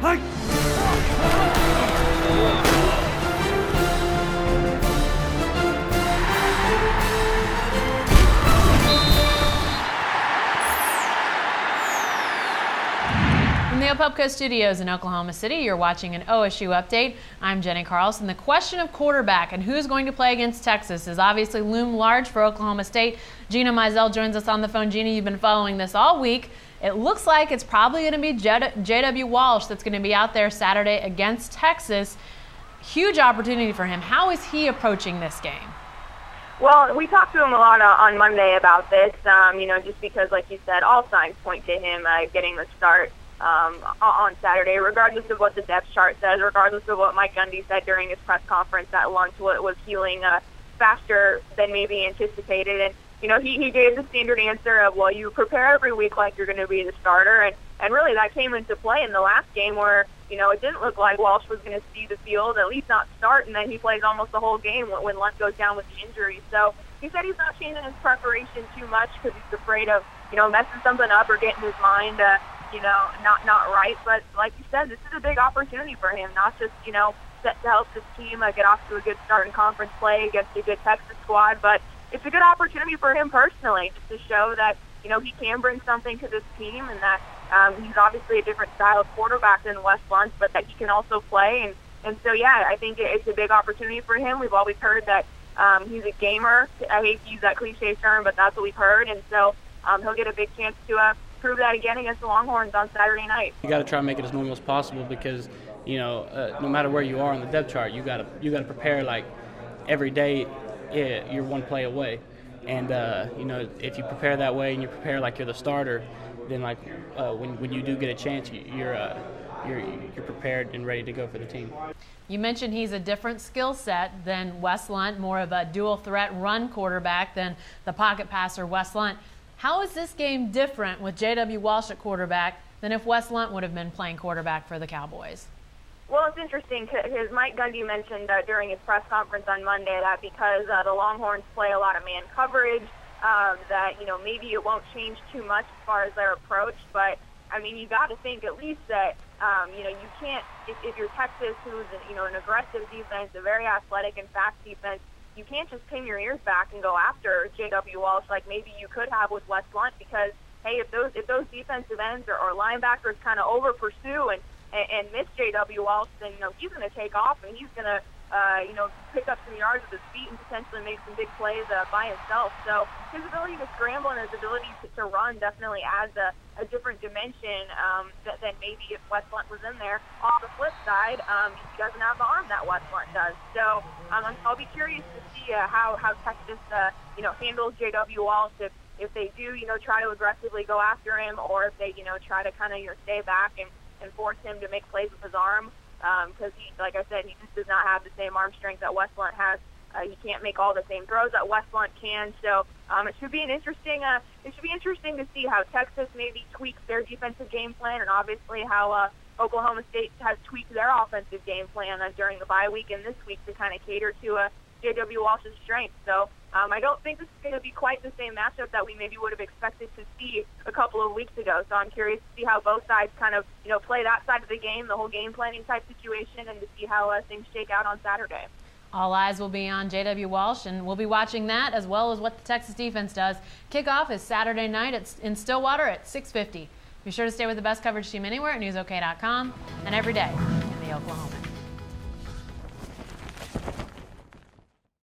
From the Opelka Studios in Oklahoma City, you're watching an OSU update. I'm Jenny Carlson. The question of quarterback and who's going to play against Texas is obviously loomed large for Oklahoma State. Gina Mizell joins us on the phone. Gina, you've been following this all week. It looks like it's probably going to be J.W. Walsh that's going to be out there Saturday against Texas. Huge opportunity for him. How is he approaching this game? Well, we talked to him a lot on Monday about this, just because, like you said, all signs point to him getting the start on Saturday, regardless of what the depth chart says, regardless of what Mike Gundy said during his press conference at lunch, was healing faster than maybe anticipated. And, he gave the standard answer of, well, you prepare every week like you're going to be the starter. And really that came into play in the last game where, it didn't look like Walsh was going to see the field, at least not start, and then he plays almost the whole game when Lunt goes down with the injury. So he said he's not changing his preparation too much because he's afraid of, messing something up or getting his mind not right. But like you said, this is a big opportunity for him, not just, set to help this team get off to a good start in conference play against a good Texas squad, but it's a good opportunity for him personally just to show that, he can bring something to this team and that he's obviously a different style of quarterback than Wes Lunt, but that he can also play. And so, yeah, I think it's a big opportunity for him. We've always heard that he's a gamer. I hate to use that cliche term, but that's what we've heard. And so he'll get a big chance to prove that again against the Longhorns on Saturday night. You got to try to make it as normal as possible because, no matter where you are on the depth chart, you got to prepare like every day. You're one play away. And, if you prepare that way and you prepare like you're the starter, then like when you do get a chance, you're prepared and ready to go for the team. You mentioned he's a different skill set than Wes Lunt, more of a dual threat run quarterback than the pocket passer Wes Lunt. How is this game different with J.W. Walsh at quarterback than if Wes Lunt would have been playing quarterback for the Cowboys? Well, it's interesting because Mike Gundy mentioned during his press conference on Monday that because the Longhorns play a lot of man coverage, that, maybe it won't change too much as far as their approach. But, I mean, you got to think at least that, you can't, if you're Texas, who's, an aggressive defense, a very athletic and fast defense, you can't just pin your ears back and go after J.W. Walsh like maybe you could have with Wes Lunt because, hey, if those defensive ends or linebackers kind of over-pursue and miss J.W. Walsh, then, he's going to take off and he's going to, pick up some yards with his feet and potentially make some big plays by himself. So his ability to scramble and his ability to run definitely adds a different dimension than maybe if Wes Lunt was in there. On the flip side, he doesn't have the arm that Wes Lunt does. So I'll be curious to see how Texas, handles J.W. Walsh if they do, try to aggressively go after him or if they, try to kind of stay back and force him to make plays with his arm. Because he, like I said, he just does not have the same arm strength that Wes Lunt has. He can't make all the same throws that Wes Lunt can. So it should be interesting to see how Texas maybe tweaks their defensive game plan, and obviously how Oklahoma State has tweaked their offensive game plan during the bye week and this week to kind of cater to J.W. Walsh's strengths. So I don't think this is going to be quite the same matchup that we maybe would have expected to see a couple of weeks ago. So I'm curious to see how both sides kind of, play that side of the game, the whole game planning type situation, and to see how things shake out on Saturday. All eyes will be on J.W. Walsh, and we'll be watching that as well as what the Texas defense does. Kickoff is Saturday night in Stillwater at 6:50. Be sure to stay with the best coverage team anywhere at newsok.com and every day in the Oklahoman.